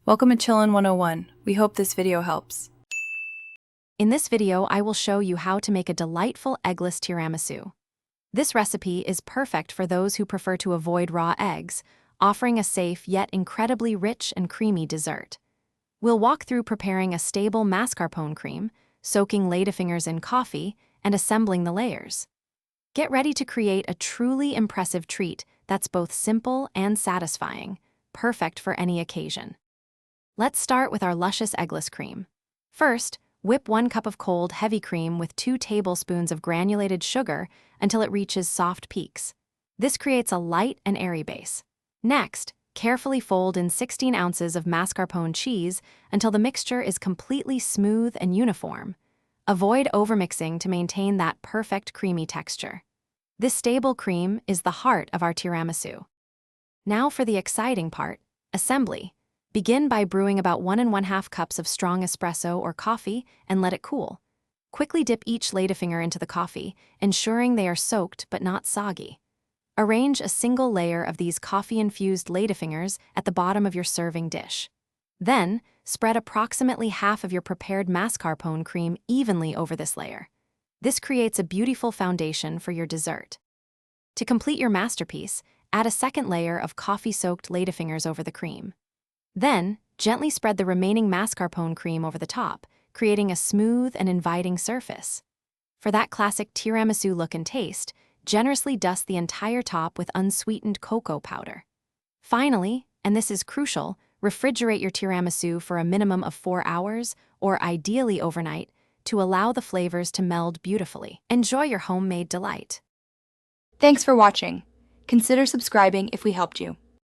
Welcome to Chillin' 101. We hope this video helps. In this video, I will show you how to make a delightful eggless tiramisu. This recipe is perfect for those who prefer to avoid raw eggs, offering a safe yet incredibly rich and creamy dessert. We'll walk through preparing a stable mascarpone cream, soaking ladyfingers in coffee, and assembling the layers. Get ready to create a truly impressive treat that's both simple and satisfying, perfect for any occasion. Let's start with our luscious eggless cream. First, whip 1 cup of cold, heavy cream with 2 tablespoons of granulated sugar until it reaches soft peaks. This creates a light and airy base. Next, carefully fold in 16 ounces of mascarpone cheese until the mixture is completely smooth and uniform. Avoid overmixing to maintain that perfect creamy texture. This stable cream is the heart of our tiramisu. Now for the exciting part, assembly. Begin by brewing about 1 1/2 cups of strong espresso or coffee and let it cool. Quickly dip each ladyfinger into the coffee, ensuring they are soaked but not soggy. Arrange a single layer of these coffee-infused ladyfingers at the bottom of your serving dish. Then, spread approximately half of your prepared mascarpone cream evenly over this layer. This creates a beautiful foundation for your dessert. To complete your masterpiece, add a second layer of coffee-soaked ladyfingers over the cream. Then, gently spread the remaining mascarpone cream over the top, creating a smooth and inviting surface. For that classic tiramisu look and taste, generously dust the entire top with unsweetened cocoa powder. Finally, and this is crucial, refrigerate your tiramisu for a minimum of 4 hours, or ideally overnight, to allow the flavors to meld beautifully. Enjoy your homemade delight. Thanks for watching. Consider subscribing if we helped you.